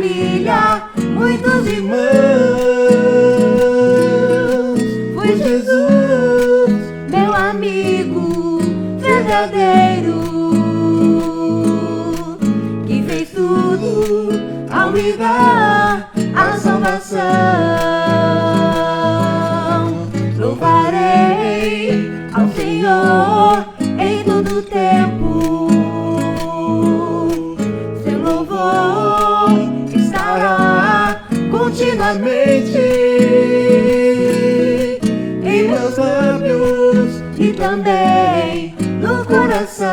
família, muitos irmãos. Foi Jesus, meu amigo verdadeiro, que fez tudo ao me dar a salvação. Louvarei ao Senhor em todo tempo. Seu louvor estará continuamente em meus lábios e também no coração.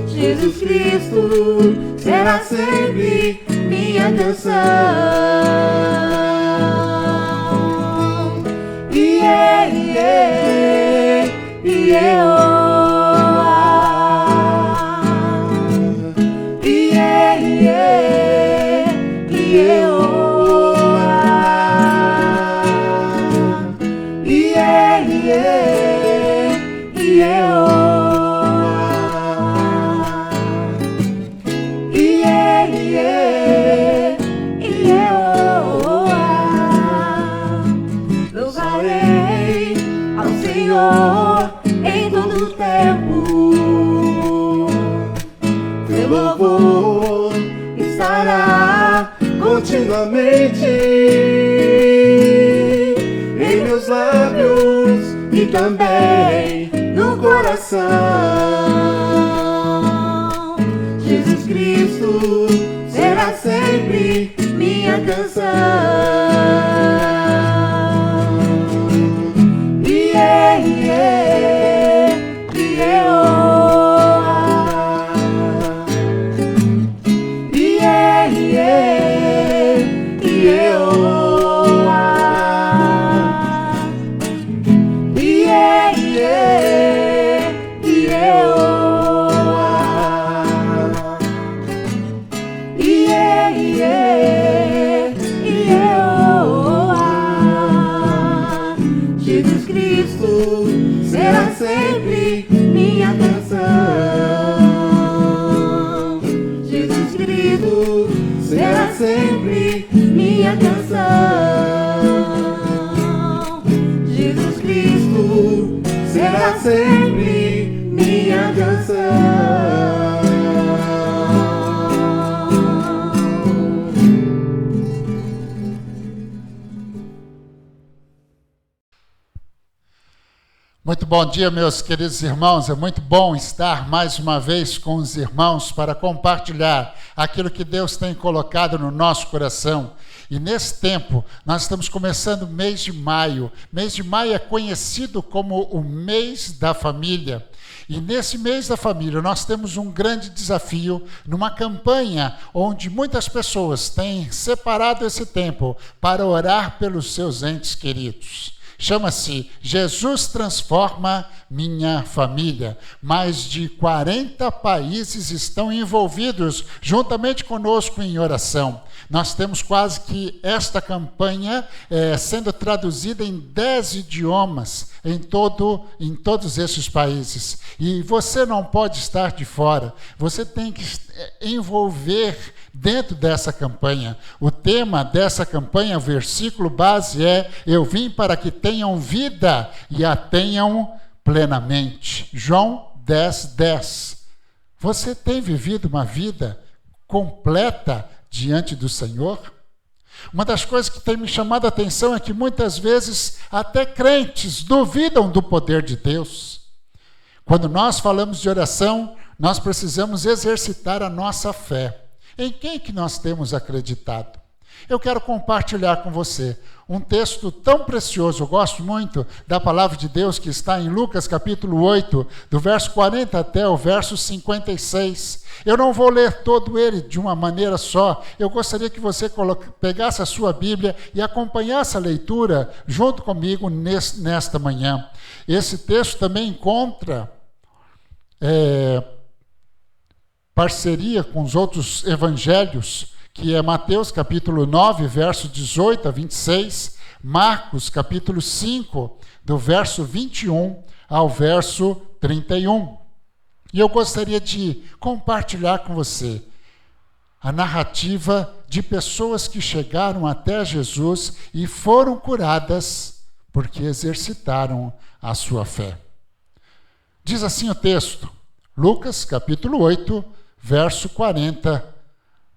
Jesus Cristo será sempre minha canção. Louvarei ao Senhor em todo tempo. Seu louvor estará continuamente em meus lábios e também no coração. Jesus Cristo será sempre minha canção. Jesus Cristo será sempre minha canção. Jesus Cristo será sempre minha canção. Jesus Cristo será sempre minha canção. Muito bom dia, meus queridos irmãos. É muito bom estar mais uma vez com os irmãos para compartilhar aquilo que Deus tem colocado no nosso coração. E nesse tempo, nós estamos começando o mês de maio. Mês de maio é conhecido como o mês da família. E nesse mês da família, nós temos um grande desafio numa campanha onde muitas pessoas têm separado esse tempo para orar pelos seus entes queridos. Chama-se Jesus Transforma Minha Família. Mais de 40 países estão envolvidos juntamente conosco em oração. Nós temos quase que esta campanha sendo traduzida em 10 idiomas em todos esses países. E você não pode estar de fora. Você tem que envolver dentro dessa campanha. O tema dessa campanha, o versículo base é: eu vim para que tenham vida e a tenham plenamente. João 10:10. Você tem vivido uma vida completa diante do Senhor? Uma das coisas que tem me chamado a atenção é que muitas vezes até crentes duvidam do poder de Deus. Quando nós falamos de oração, nós precisamos exercitar a nossa fé. Em quem que nós temos acreditado? Eu quero compartilhar com você um texto tão precioso. Eu gosto muito da palavra de Deus que está em Lucas capítulo 8, do verso 40 até o verso 56. Eu não vou ler todo ele de uma maneira só. Eu gostaria que você pegasse a sua Bíblia e acompanhasse a leitura junto comigo nesta manhã. Esse texto também encontra parceria com os outros evangelhos, que é Mateus capítulo 9, verso 18 a 26, Marcos capítulo 5, do verso 21 ao verso 31. E eu gostaria de compartilhar com você a narrativa de pessoas que chegaram até Jesus e foram curadas porque exercitaram a sua fé. Diz assim o texto, Lucas capítulo 8, verso 40,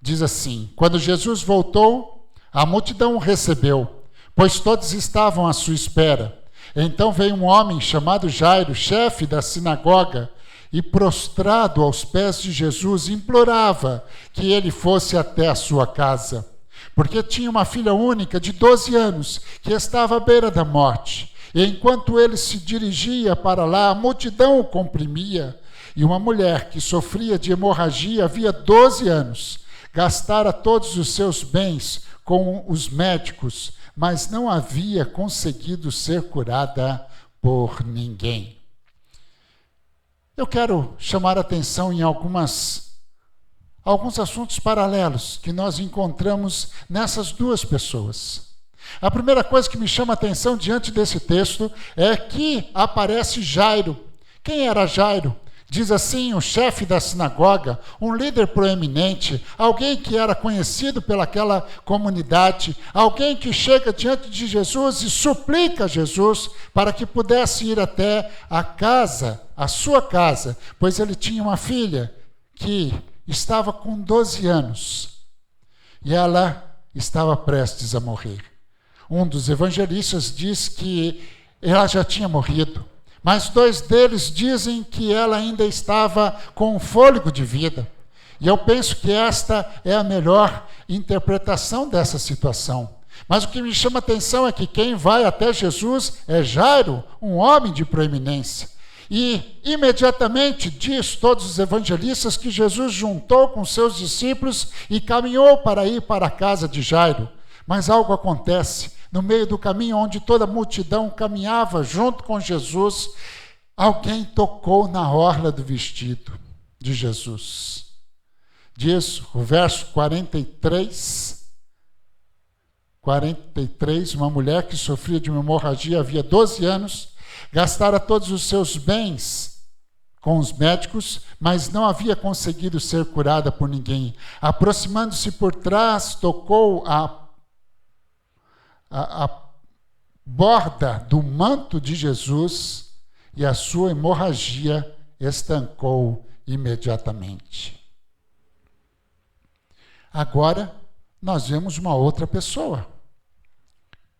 diz assim: Quando Jesus voltou, a multidão o recebeu, pois todos estavam à sua espera. Então veio um homem chamado Jairo, chefe da sinagoga, e prostrado aos pés de Jesus, implorava que ele fosse até a sua casa, porque tinha uma filha única de 12 anos, que estava à beira da morte. E enquanto ele se dirigia para lá, a multidão o comprimia, e uma mulher que sofria de hemorragia havia 12 anos, gastara todos os seus bens com os médicos, mas não havia conseguido ser curada por ninguém. Eu quero chamar a atenção em alguns assuntos paralelos que nós encontramos nessas duas pessoas. A primeira coisa que me chama a atenção diante desse texto é que aparece Jairo. Quem era Jairo? Diz assim, o chefe da sinagoga, um líder proeminente, alguém que era conhecido pelaquela comunidade, alguém que chega diante de Jesus e suplica a Jesus para que pudesse ir até a sua casa, pois ele tinha uma filha que estava com 12 anos e ela estava prestes a morrer. Um dos evangelistas diz que ela já tinha morrido, mas 2 deles dizem que ela ainda estava com fôlego de vida. E eu penso que esta é a melhor interpretação dessa situação. Mas o que me chama a atenção é que quem vai até Jesus é Jairo, um homem de proeminência. E imediatamente diz todos os evangelistas que Jesus juntou com seus discípulos e caminhou para ir para a casa de Jairo. Mas algo acontece. No meio do caminho, onde toda a multidão caminhava junto com Jesus, alguém tocou na orla do vestido de Jesus. Diz o verso 43, uma mulher que sofria de uma hemorragia havia 12 anos, gastara todos os seus bens com os médicos, mas não havia conseguido ser curada por ninguém. Aproximando-se por trás, tocou a borda do manto de Jesus e a sua hemorragia estancou imediatamente. Agora, nós vemos uma outra pessoa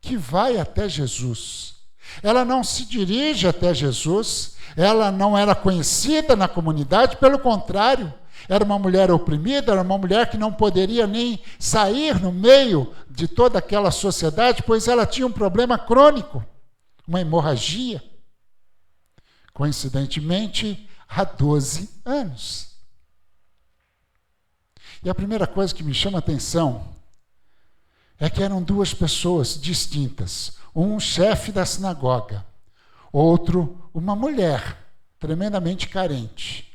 que vai até Jesus. Ela não se dirige até Jesus, ela não era conhecida na comunidade, pelo contrário, era uma mulher oprimida, era uma mulher que não poderia nem sair no meio de toda aquela sociedade, pois ela tinha um problema crônico, uma hemorragia. Coincidentemente, há 12 anos. E a primeira coisa que me chama a atenção é que eram 2 pessoas distintas. Um chefe da sinagoga, outro uma mulher tremendamente carente.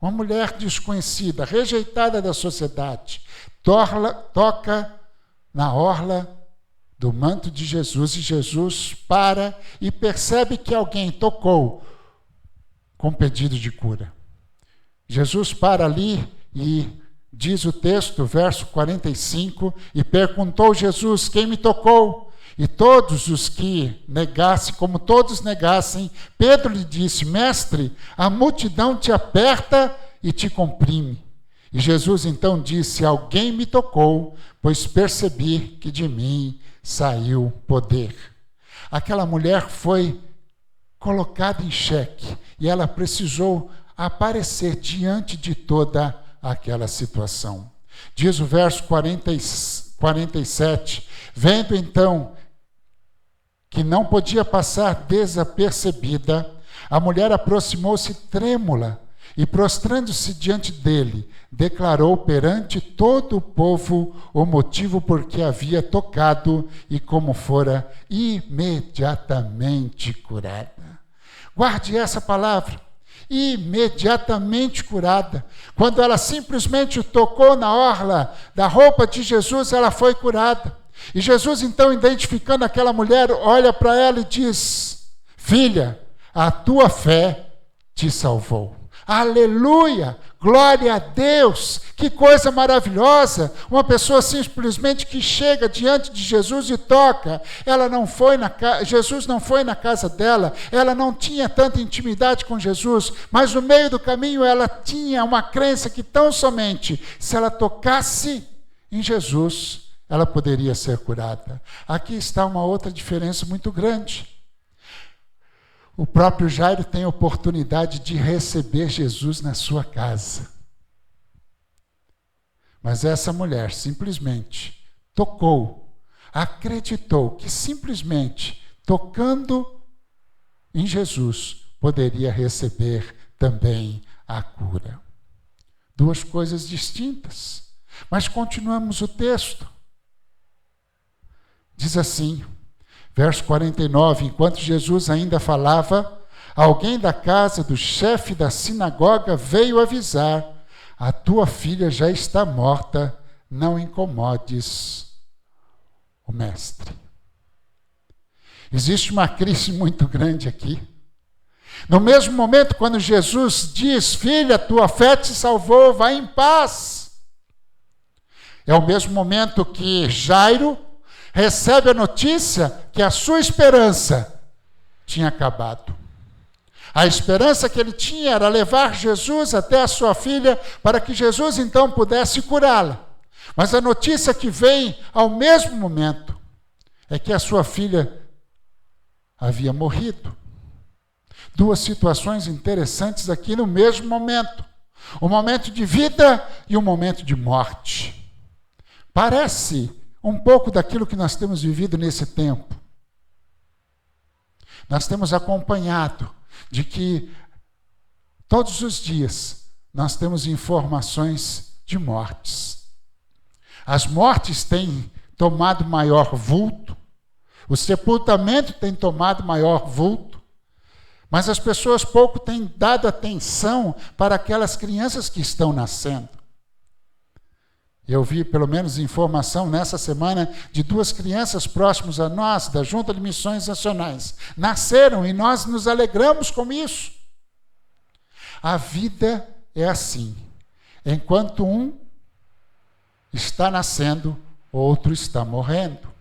Uma mulher desconhecida, rejeitada da sociedade, toca na orla do manto de Jesus e Jesus para e percebe que alguém tocou com pedido de cura. Jesus para ali e diz o texto, verso 45, e perguntou Jesus: quem me tocou? E todos os que negassem, como todos negassem, Pedro lhe disse: mestre, a multidão te aperta e te comprime. E Jesus então disse: alguém me tocou, pois percebi que de mim saiu poder. Aquela mulher foi colocada em xeque e ela precisou aparecer diante de toda aquela situação. Diz o verso 47, vendo então que não podia passar desapercebida, a mulher aproximou-se trêmula e, prostrando-se diante dele, declarou perante todo o povo o motivo por que havia tocado e como fora imediatamente curada. Guarde essa palavra, imediatamente curada. Quando ela simplesmente tocou na orla da roupa de Jesus, ela foi curada. E Jesus, então, identificando aquela mulher, olha para ela e diz: filha, a tua fé te salvou. Aleluia! Glória a Deus, que coisa maravilhosa, uma pessoa simplesmente que chega diante de Jesus e toca. Jesus não foi na casa dela, ela não tinha tanta intimidade com Jesus, mas no meio do caminho ela tinha uma crença que tão somente se ela tocasse em Jesus, ela poderia ser curada. Aqui está uma outra diferença muito grande. O próprio Jairo tem a oportunidade de receber Jesus na sua casa. Mas essa mulher simplesmente tocou, acreditou que simplesmente tocando em Jesus poderia receber também a cura. Duas coisas distintas. Mas continuamos o texto. Diz assim, verso 49, enquanto Jesus ainda falava, alguém da casa do chefe da sinagoga veio avisar, a tua filha já está morta, não incomodes o mestre. Existe uma crise muito grande aqui. No mesmo momento, quando Jesus diz, filha, tua fé te salvou, vai em paz. É o mesmo momento que Jairo recebe a notícia que a sua esperança tinha acabado. A esperança que ele tinha era levar Jesus até a sua filha para que Jesus então pudesse curá-la. Mas a notícia que vem ao mesmo momento é que a sua filha havia morrido. Duas situações interessantes aqui no mesmo momento. Um momento de vida e um momento de morte. Parece um pouco daquilo que nós temos vivido nesse tempo. Nós temos acompanhado de que todos os dias nós temos informações de mortes. As mortes têm tomado maior vulto, o sepultamento tem tomado maior vulto, mas as pessoas pouco têm dado atenção para aquelas crianças que estão nascendo. Eu vi, pelo menos, informação nessa semana de duas crianças próximas a nós, da Junta de Missões Nacionais. Nasceram e nós nos alegramos com isso. A vida é assim. Enquanto um está nascendo, outro está morrendo.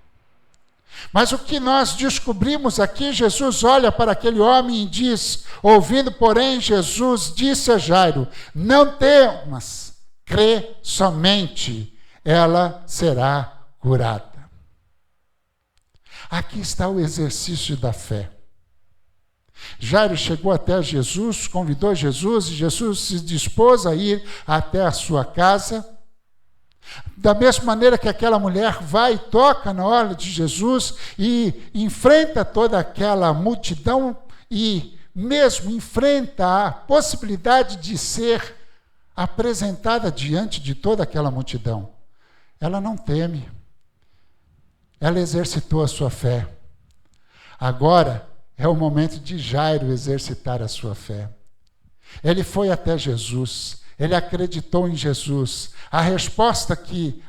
Mas o que nós descobrimos aqui, Jesus olha para aquele homem e diz, ouvindo, porém, Jesus disse a Jairo, não temas, crê somente, ela será curada. Aqui está o exercício da fé. Jairo chegou até Jesus, convidou Jesus, e Jesus se dispôs a ir até a sua casa. Da mesma maneira que aquela mulher vai e toca na hora de Jesus e enfrenta toda aquela multidão e mesmo enfrenta a possibilidade de ser apresentada diante de toda aquela multidão. Ela não teme. Ela exercitou a sua fé. Agora é o momento de Jairo exercitar a sua fé. Ele foi até Jesus. Ele acreditou em Jesus. A resposta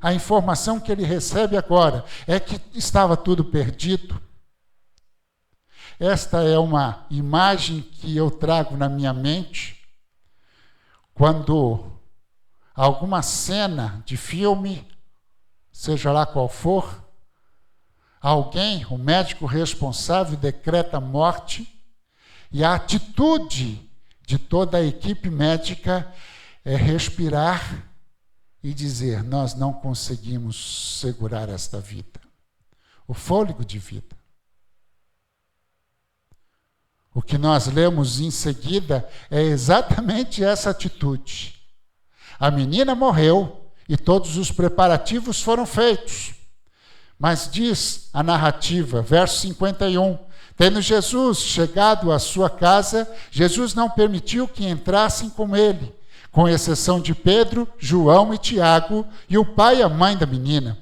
a informação que ele recebe agora é que estava tudo perdido. Esta é uma imagem que eu trago na minha mente quando alguma cena de filme, seja lá qual for, alguém, o médico responsável, decreta morte e a atitude de toda a equipe médica é respirar e dizer, nós não conseguimos segurar esta vida. O fôlego de vida. O que nós lemos em seguida é exatamente essa atitude. A menina morreu e todos os preparativos foram feitos. Mas diz a narrativa, verso 51, tendo Jesus chegado à sua casa, Jesus não permitiu que entrassem com ele, com exceção de Pedro, João e Tiago, e o pai e a mãe da menina.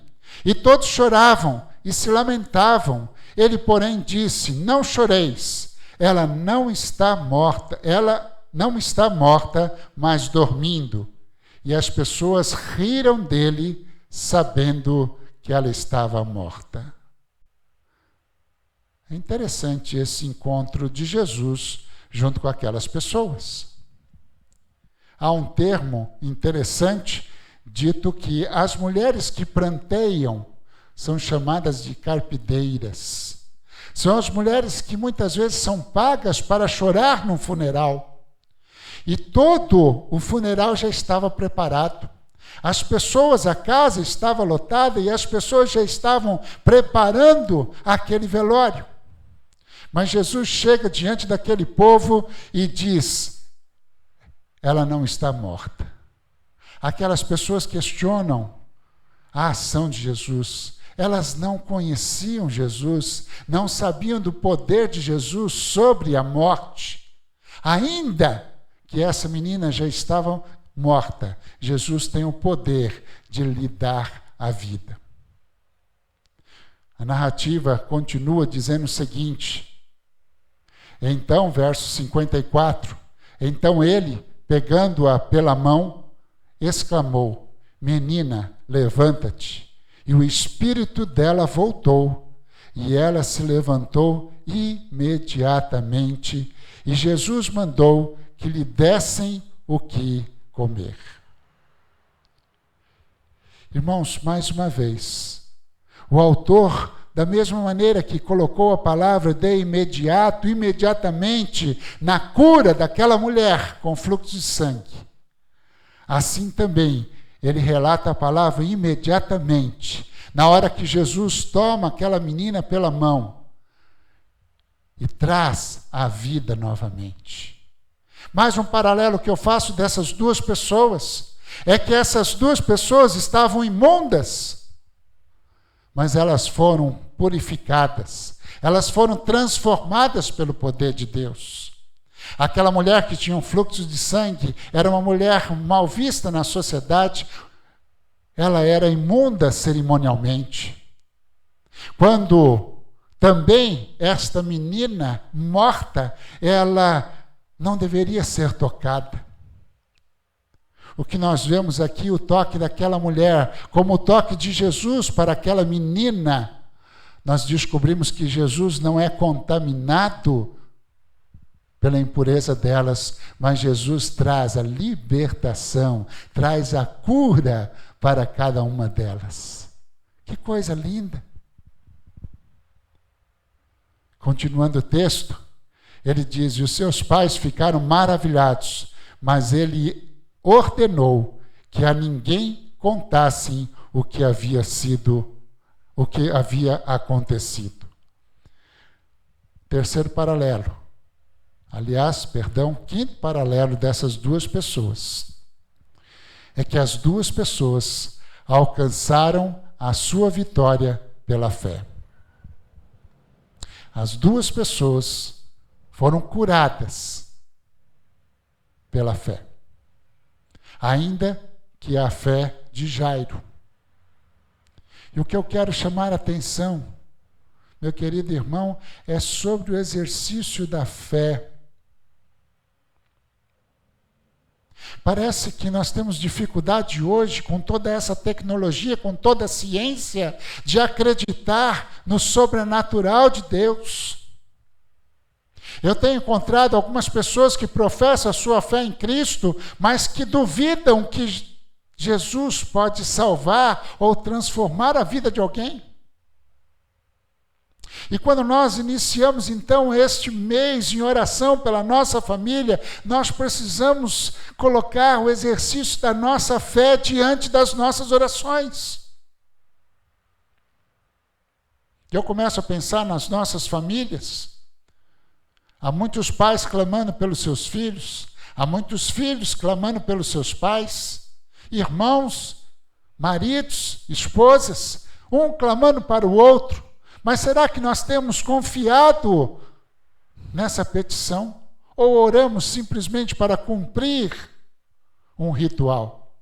E todos choravam e se lamentavam. Ele, porém, disse, não choreis. Ela não está morta, mas dormindo. E as pessoas riram dele, sabendo que ela estava morta. É interessante esse encontro de Jesus junto com aquelas pessoas. há um termo interessante, dito que as mulheres que planteiam são chamadas de carpideiras. São as mulheres que muitas vezes são pagas para chorar no funeral. E todo o funeral já estava preparado. As pessoas, a casa estava lotada e as pessoas já estavam preparando aquele velório. Mas Jesus chega diante daquele povo e diz: ela não está morta. Aquelas pessoas questionam a ação de Jesus. Elas não conheciam Jesus, não sabiam do poder de Jesus sobre a morte. Ainda que essa menina já estava morta, Jesus tem o poder de lhe dar a vida. A narrativa continua dizendo o seguinte, então, verso 54, então ele, pegando-a pela mão, exclamou: menina, levanta-te. E o espírito dela voltou, e ela se levantou imediatamente, e Jesus mandou que lhe dessem o que comer. Irmãos, mais uma vez, o autor, da mesma maneira que colocou a palavra de imediato, imediatamente, na cura daquela mulher com fluxo de sangue, assim também ele relata a palavra imediatamente, na hora que Jesus toma aquela menina pela mão e traz a vida novamente. Mais um paralelo que eu faço dessas duas pessoas é que essas duas pessoas estavam imundas, mas elas foram purificadas, elas foram transformadas pelo poder de Deus. Aquela mulher que tinha um fluxo de sangue era uma mulher mal vista na sociedade, ela era imunda cerimonialmente. Quando também esta menina morta, ela não deveria ser tocada. O que nós vemos aqui, o toque daquela mulher, como o toque de Jesus para aquela menina, nós descobrimos que Jesus não é contaminado pela impureza delas, mas Jesus traz a libertação, traz a cura para cada uma delas. Que coisa linda! Continuando o texto, ele diz: e os seus pais ficaram maravilhados, mas ele ordenou que a ninguém contassem o que havia acontecido. Terceiro paralelo. Quinto paralelo dessas duas pessoas é que as duas pessoas alcançaram a sua vitória pela fé. As duas pessoas foram curadas pela fé, ainda que a fé de Jairo. E o que eu quero chamar a atenção, meu querido irmão, é sobre o exercício da fé. Parece que nós temos dificuldade hoje, com toda essa tecnologia, com toda a ciência, de acreditar no sobrenatural de Deus. Eu tenho encontrado algumas pessoas que professam a sua fé em Cristo, mas que duvidam que Jesus pode salvar ou transformar a vida de alguém. E quando nós iniciamos, então, este mês em oração pela nossa família, nós precisamos colocar o exercício da nossa fé diante das nossas orações. Eu começo a pensar nas nossas famílias. Há muitos pais clamando pelos seus filhos, há muitos filhos clamando pelos seus pais, irmãos, maridos, esposas, um clamando para o outro. Mas será que nós temos confiado nessa petição? Ou oramos simplesmente para cumprir um ritual?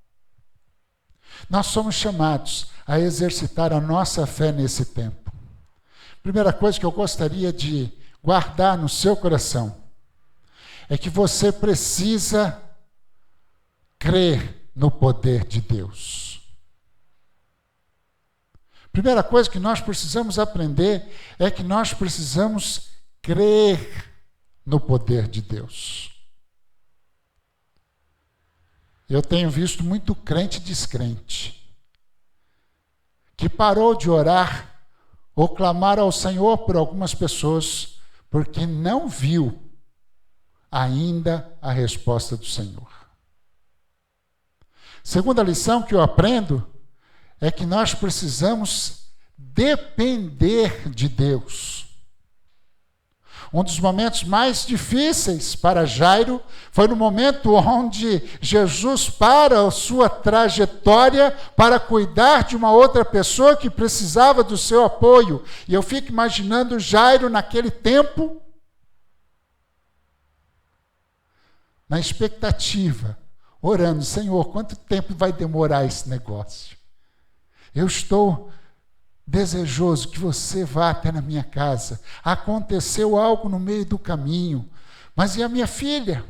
Nós somos chamados a exercitar a nossa fé nesse tempo. Primeira coisa que eu gostaria de guardar no seu coração é que você precisa crer no poder de Deus. Primeira coisa que nós precisamos aprender é que nós precisamos crer no poder de Deus. Eu tenho visto muito crente descrente, que parou de orar ou clamar ao Senhor por algumas pessoas, porque não viu ainda a resposta do Senhor. Segunda lição que eu aprendo é que nós precisamos depender de Deus. Um dos momentos mais difíceis para Jairo foi no momento onde Jesus para a sua trajetória para cuidar de uma outra pessoa que precisava do seu apoio. E eu fico imaginando Jairo naquele tempo, na expectativa, orando: Senhor, quanto tempo vai demorar esse negócio? Eu estou desejoso que você vá até na minha casa. Aconteceu algo no meio do caminho, mas e a minha filha?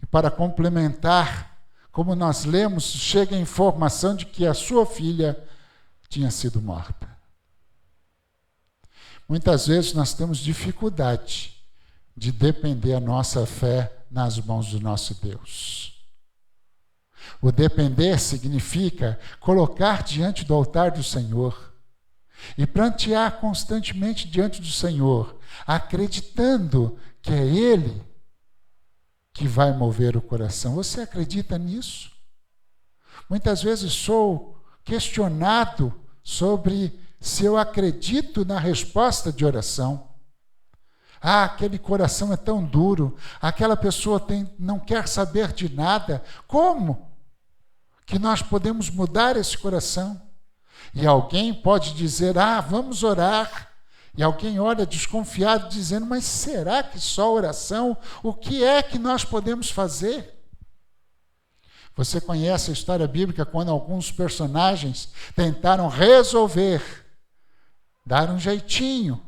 E para complementar, como nós lemos, chega a informação de que a sua filha tinha sido morta. Muitas vezes nós temos dificuldade de depender a nossa fé nas mãos do nosso Deus. O depender significa colocar diante do altar do Senhor e prantear constantemente diante do Senhor, acreditando que é Ele que vai mover o coração. Você acredita nisso? Muitas vezes sou questionado sobre se eu acredito na resposta de oração. Ah, aquele coração é tão duro, aquela pessoa não quer saber de nada. Como que nós podemos mudar esse coração? E alguém pode dizer: ah, vamos orar. E alguém olha desconfiado dizendo: mas será que só oração? O que é que nós podemos fazer? Você conhece a história bíblica quando alguns personagens tentaram resolver, dar um jeitinho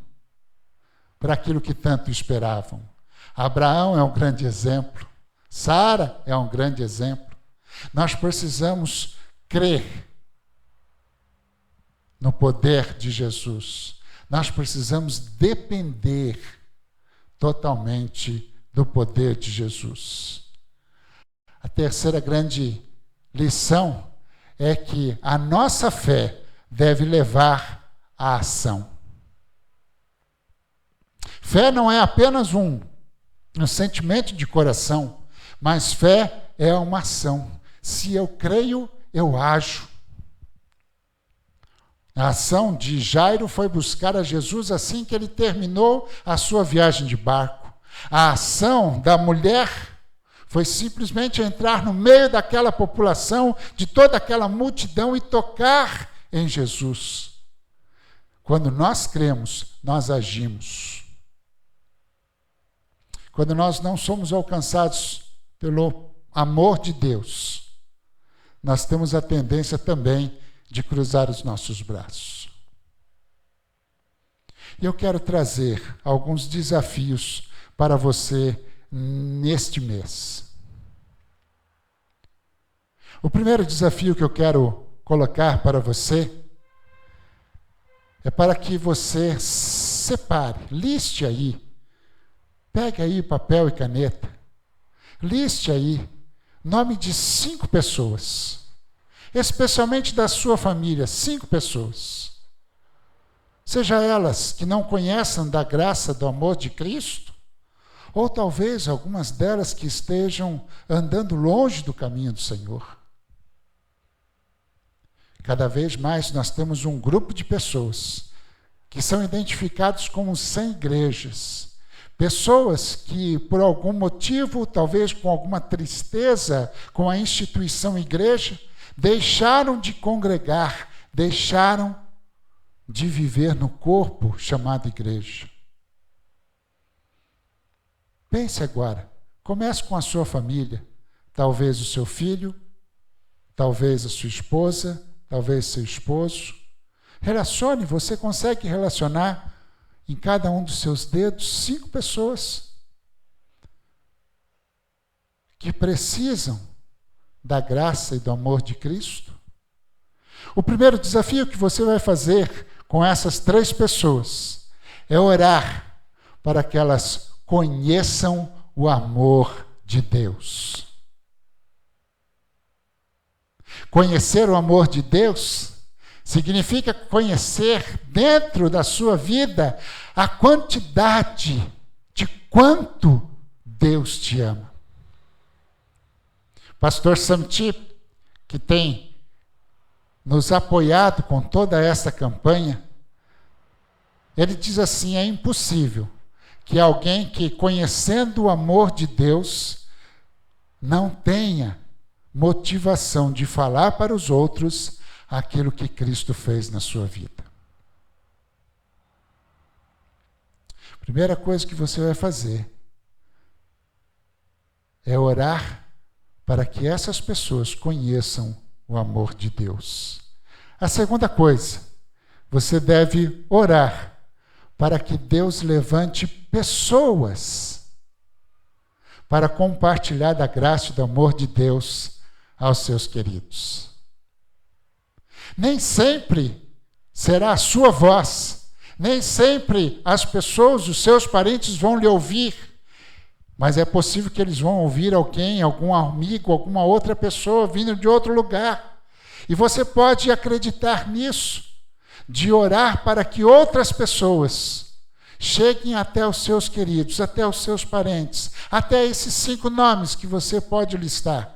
para aquilo que tanto esperavam. Abraão é um grande exemplo. Sara é um grande exemplo. Nós precisamos crer no poder de Jesus. Nós precisamos depender totalmente do poder de Jesus. A terceira grande lição é que a nossa fé deve levar à ação. Fé não é apenas um sentimento de coração, mas fé é uma ação. Se eu creio, eu ajo. A ação de Jairo foi buscar a Jesus assim que ele terminou a sua viagem de barco. A ação da mulher foi simplesmente entrar no meio daquela população, de toda aquela multidão, e tocar em Jesus. Quando nós cremos, nós agimos. Quando nós não somos alcançados pelo amor de Deus, nós temos a tendência também de cruzar os nossos braços. E eu quero trazer alguns desafios para você neste mês. O primeiro desafio que eu quero colocar para você é para que você separe, liste aí, pegue aí papel e caneta, liste aí nome de 5 pessoas, especialmente da sua família, 5 pessoas. Seja elas que não conheçam da graça, do amor de Cristo, ou talvez algumas delas que estejam andando longe do caminho do Senhor. Cada vez mais nós temos um grupo de pessoas que são identificados como sem igrejas. Pessoas que, por algum motivo, talvez com alguma tristeza com a instituição igreja, deixaram de congregar, deixaram de viver no corpo chamado igreja. Pense agora, comece com a sua família, talvez o seu filho, talvez a sua esposa, talvez seu esposo. Relacione, você consegue relacionar em cada um dos seus dedos 5 pessoas que precisam da graça e do amor de Cristo. O primeiro desafio que você vai fazer com essas 3 pessoas é orar para que elas conheçam o amor de Deus. Conhecer o amor de Deus significa conhecer dentro da sua vida a quantidade de quanto Deus te ama. Pastor Samti, que tem nos apoiado com toda essa campanha, ele diz assim: é impossível que alguém que, conhecendo o amor de Deus, não tenha motivação de falar para os outros aquilo que Cristo fez na sua vida. Primeira coisa que você vai fazer é orar para que essas pessoas conheçam o amor de Deus. A segunda coisa, você deve orar para que Deus levante pessoas para compartilhar da graça e do amor de Deus aos seus queridos. Nem sempre será a sua voz, nem sempre as pessoas, os seus parentes vão lhe ouvir, mas é possível que eles vão ouvir alguém, algum amigo, alguma outra pessoa vindo de outro lugar. E você pode acreditar nisso, de orar para que outras pessoas cheguem até os seus queridos, até os seus parentes, até esses 5 nomes que você pode listar,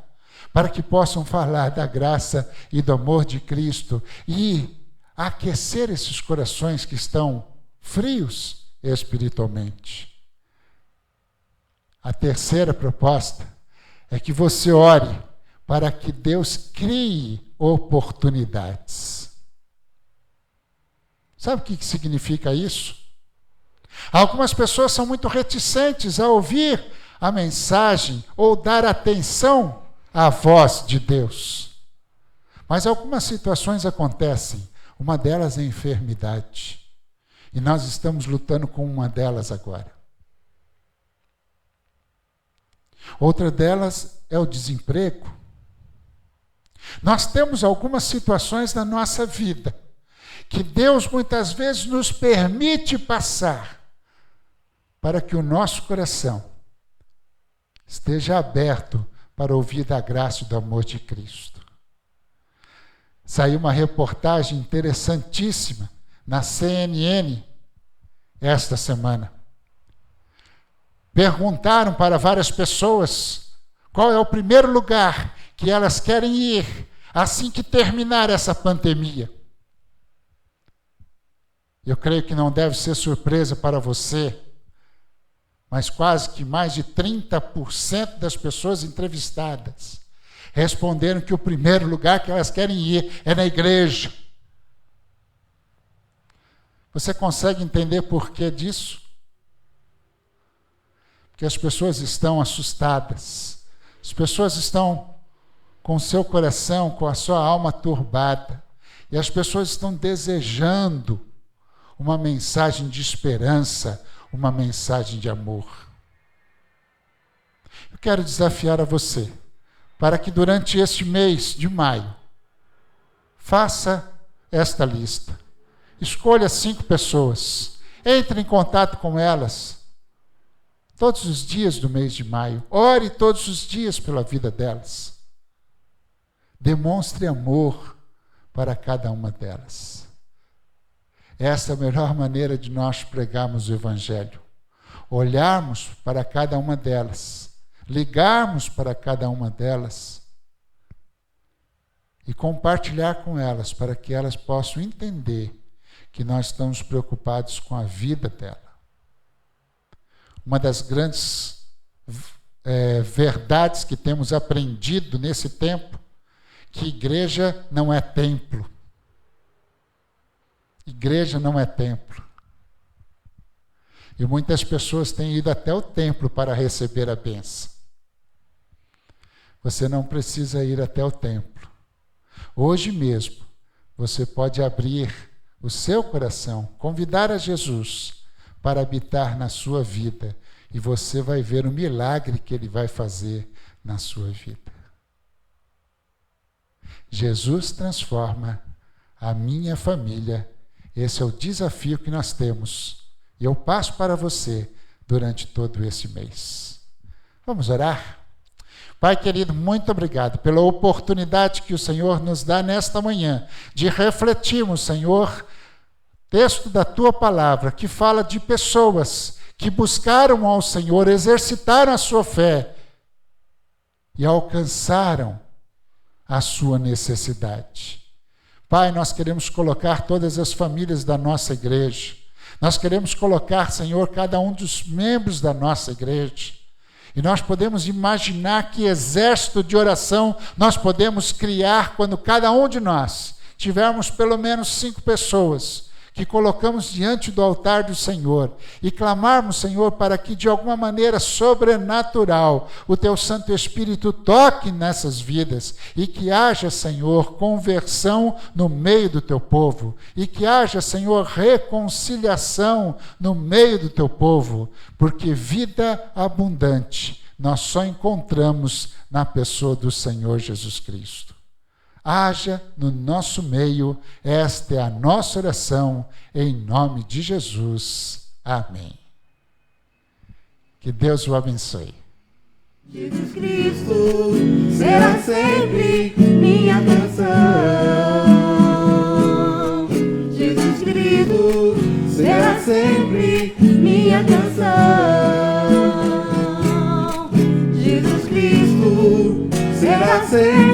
para que possam falar da graça e do amor de Cristo e aquecer esses corações que estão frios espiritualmente. A terceira proposta é que você ore para que Deus crie oportunidades. Sabe o que significa isso? Algumas pessoas são muito reticentes a ouvir a mensagem ou dar atenção à voz de Deus. Mas algumas situações acontecem. Uma delas é a enfermidade. E nós estamos lutando com uma delas agora. Outra delas é o desemprego. Nós temos algumas situações na nossa vida que Deus muitas vezes nos permite passar para que o nosso coração esteja aberto para ouvir da graça e do amor de Cristo. Saiu uma reportagem interessantíssima na CNN esta semana. Perguntaram para várias pessoas qual é o primeiro lugar que elas querem ir assim que terminar essa pandemia. Eu creio que não deve ser surpresa para você, mas quase que mais de 30% das pessoas entrevistadas responderam que o primeiro lugar que elas querem ir é na igreja. Você consegue entender por que disso? Porque as pessoas estão assustadas, as pessoas estão com o seu coração, com a sua alma turbada, e as pessoas estão desejando uma mensagem de esperança, uma mensagem de amor. Eu quero desafiar a você, para que durante este mês de maio, faça esta lista. Escolha 5 pessoas, entre em contato com elas, todos os dias do mês de maio. Ore todos os dias pela vida delas. Demonstre amor para cada uma delas. Essa é a melhor maneira de nós pregarmos o Evangelho. Olharmos para cada uma delas, ligarmos para cada uma delas e compartilhar com elas para que elas possam entender que nós estamos preocupados com a vida dela. Uma das grandes verdades que temos aprendido nesse tempo, que igreja não é templo. Igreja não é templo. E muitas pessoas têm ido até o templo para receber a bênção. Você não precisa ir até o templo. Hoje mesmo, você pode abrir o seu coração, convidar a Jesus para habitar na sua vida, e você vai ver o milagre que Ele vai fazer na sua vida. Jesus transforma a minha família. Esse é o desafio que nós temos. E eu passo para você durante todo esse mês. Vamos orar? Pai querido, muito obrigado pela oportunidade que o Senhor nos dá nesta manhã de refletirmos, Senhor, texto da Tua palavra que fala de pessoas que buscaram ao Senhor, exercitaram a sua fé e alcançaram a sua necessidade. Pai, nós queremos colocar todas as famílias da nossa igreja. Nós queremos colocar, Senhor, cada um dos membros da nossa igreja. E nós podemos imaginar que exército de oração nós podemos criar quando cada um de nós tivermos pelo menos 5 pessoas que colocamos diante do altar do Senhor e clamarmos, Senhor, para que de alguma maneira sobrenatural o Teu Santo Espírito toque nessas vidas e que haja, Senhor, conversão no meio do Teu povo e que haja, Senhor, reconciliação no meio do Teu povo, porque vida abundante nós só encontramos na pessoa do Senhor Jesus Cristo. Haja no nosso meio, esta é a nossa oração, em nome de Jesus. Amém. Que Deus o abençoe. Jesus Cristo será sempre minha canção. Jesus Cristo será sempre minha canção. Jesus Cristo será sempre